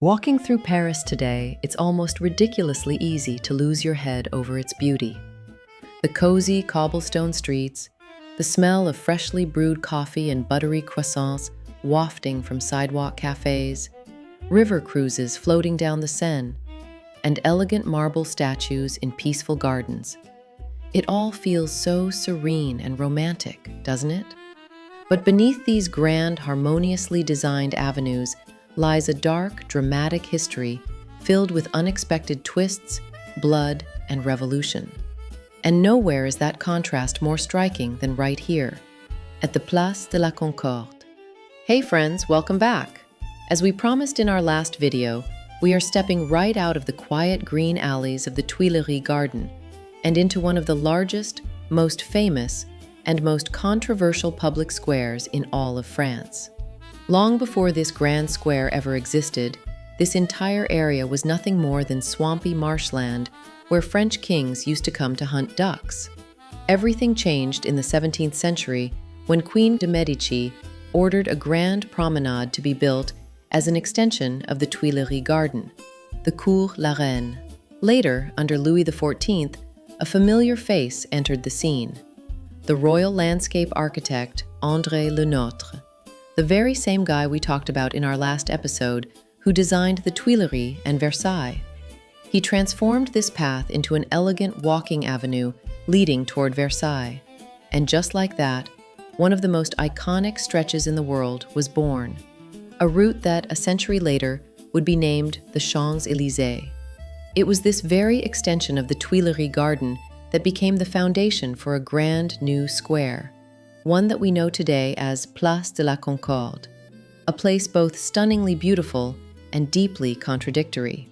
Walking through Paris today, it's almost ridiculously easy to lose your head over its beauty. The cozy cobblestone streets, the smell of freshly brewed coffee and buttery croissants wafting from sidewalk cafes, river cruises floating down the Seine, and elegant marble statues in peaceful gardens. It all feels so serene and romantic, doesn't it? But beneath these grand, harmoniously designed avenues lies a dark, dramatic history filled with unexpected twists, blood, and revolution. And nowhere is that contrast more striking than right here, at the Place de la Concorde. Hey friends, welcome back! As we promised in our last video, we are stepping right out of the quiet green alleys of the Tuileries Garden and into one of the largest, most famous, and most controversial public squares in all of France. Long before this grand square ever existed, this entire area was nothing more than swampy marshland where French kings used to come to hunt ducks. Everything changed in the 17th century when Queen de' Medici ordered a grand promenade to be built as an extension of the Tuileries Garden, the Cour la Reine. Later, under Louis XIV, a familiar face entered the scene: the royal landscape architect André Le Nôtre, the very same guy we talked about in our last episode who designed the Tuileries and Versailles. He transformed this path into an elegant walking avenue leading toward Versailles. And just like that, one of the most iconic stretches in the world was born, a route that, a century later, would be named the Champs-Élysées. It was this very extension of the Tuileries Garden that became the foundation for a grand new square, one that we know today as Place de la Concorde, a place both stunningly beautiful and deeply contradictory.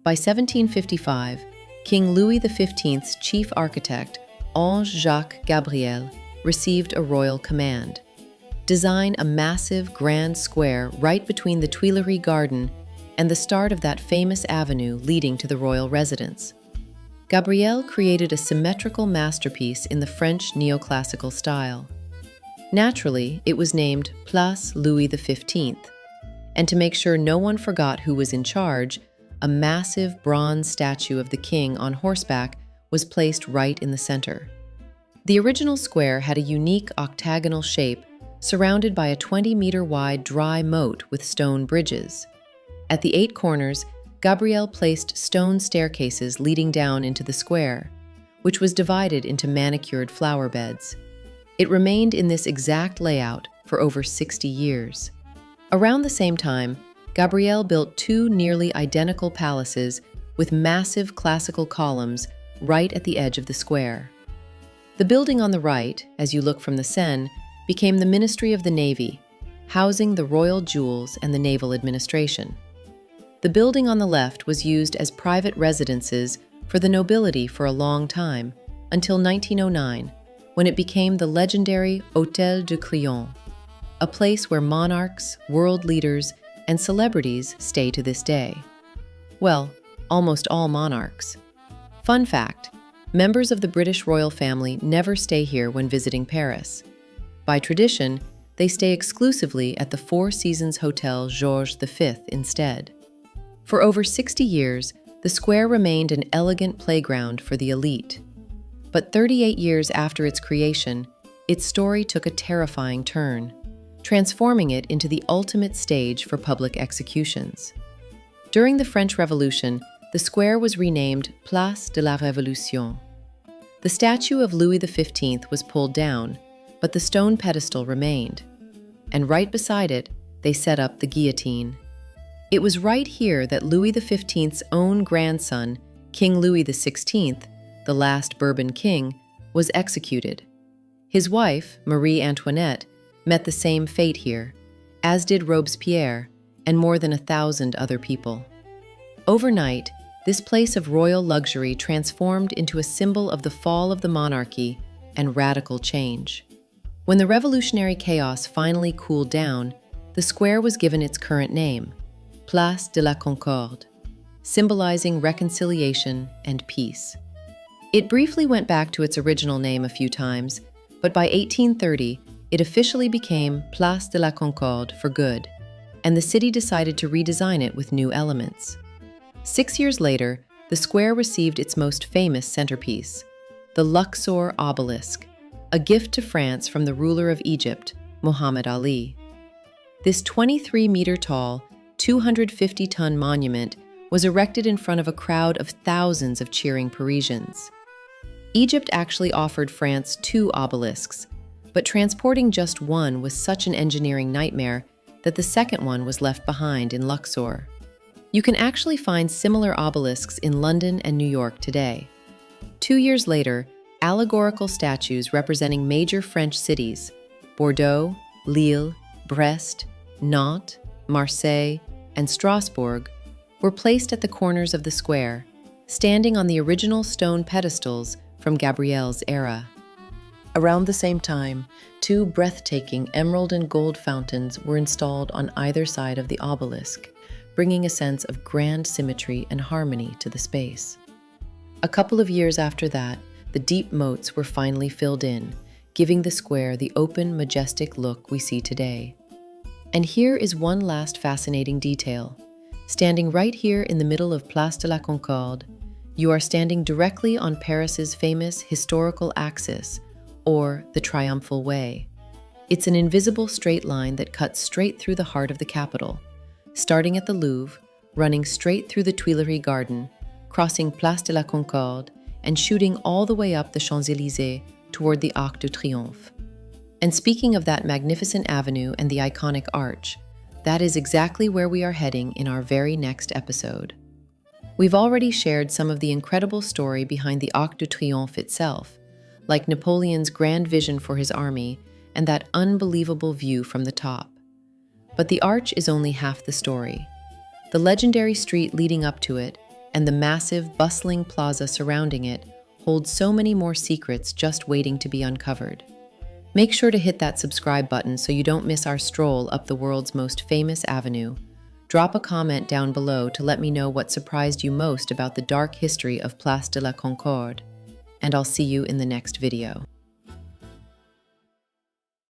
By 1755, King Louis XV's chief architect, Ange-Jacques Gabriel, received a royal command: design a massive grand square right between the Tuileries Garden and the start of that famous avenue leading to the royal residence. Gabriel created a symmetrical masterpiece in the French neoclassical style. Naturally, it was named Place Louis XV, and to make sure no one forgot who was in charge, a massive bronze statue of the king on horseback was placed right in the center. The original square had a unique octagonal shape surrounded by a 20-meter-wide dry moat with stone bridges. At the 8 corners, Gabriel placed stone staircases leading down into the square, which was divided into manicured flower beds. It remained in this exact layout for over 60 years. Around the same time, Gabriel built 2 nearly identical palaces with massive classical columns right at the edge of the square. The building on the right, as you look from the Seine, became the Ministry of the Navy, housing the royal jewels and the naval administration. The building on the left was used as private residences for the nobility for a long time, until 1909, when it became the legendary Hôtel de Crillon, a place where monarchs, world leaders, and celebrities stay to this day. Well, almost all monarchs. Fun fact, members of the British royal family never stay here when visiting Paris. By tradition, they stay exclusively at the Four Seasons Hotel Georges V instead. For over 60 years, the square remained an elegant playground for the elite. But 38 years after its creation, its story took a terrifying turn, transforming it into the ultimate stage for public executions. During the French Revolution, the square was renamed Place de la Révolution. The statue of Louis XV was pulled down, but the stone pedestal remained. And right beside it, they set up the guillotine. It was right here that Louis XV's own grandson, King Louis XVI, the last Bourbon king, was executed. His wife, Marie Antoinette, met the same fate here, as did Robespierre and more than 1,000 other people. Overnight, this place of royal luxury transformed into a symbol of the fall of the monarchy and radical change. When the revolutionary chaos finally cooled down, the square was given its current name, Place de la Concorde, symbolizing reconciliation and peace. It briefly went back to its original name a few times, but by 1830, it officially became Place de la Concorde for good. and the city decided to redesign it with new elements. 6 years later, the square received its most famous centerpiece, the Luxor Obelisk, a gift to France from the ruler of Egypt, Muhammad Ali. This 23-meter-tall, 250-ton monument was erected in front of a crowd of thousands of cheering Parisians. Egypt actually offered France 2 obelisks, but transporting just one was such an engineering nightmare that the second one was left behind in Luxor. You can actually find similar obelisks in London and New York today. 2 years later, allegorical statues representing major French cities, Bordeaux, Lille, Brest, Nantes, Marseille, and Strasbourg, were placed at the corners of the square, standing on the original stone pedestals from Gabriel's era. Around the same time, 2 breathtaking emerald and gold fountains were installed on either side of the obelisk, bringing a sense of grand symmetry and harmony to the space. A couple of years after that, the deep moats were finally filled in, giving the square the open, majestic look we see today. And here is one last fascinating detail. Standing right here in the middle of Place de la Concorde, you are standing directly on Paris's famous historical axis, or the Triumphal Way. It's an invisible straight line that cuts straight through the heart of the capital, starting at the Louvre, running straight through the Tuileries Garden, crossing Place de la Concorde, and shooting all the way up the Champs-Élysées toward the Arc de Triomphe. And speaking of that magnificent avenue and the iconic arch, that is exactly where we are heading in our very next episode. We've already shared some of the incredible story behind the Arc de Triomphe itself, like Napoleon's grand vision for his army and that unbelievable view from the top. But the arch is only half the story. The legendary street leading up to it and the massive, bustling plaza surrounding it hold so many more secrets just waiting to be uncovered. Make sure to hit that subscribe button so you don't miss our stroll up the world's most famous avenue. Drop a comment down below to let me know what surprised you most about the dark history of Place de la Concorde, and I'll see you in the next video.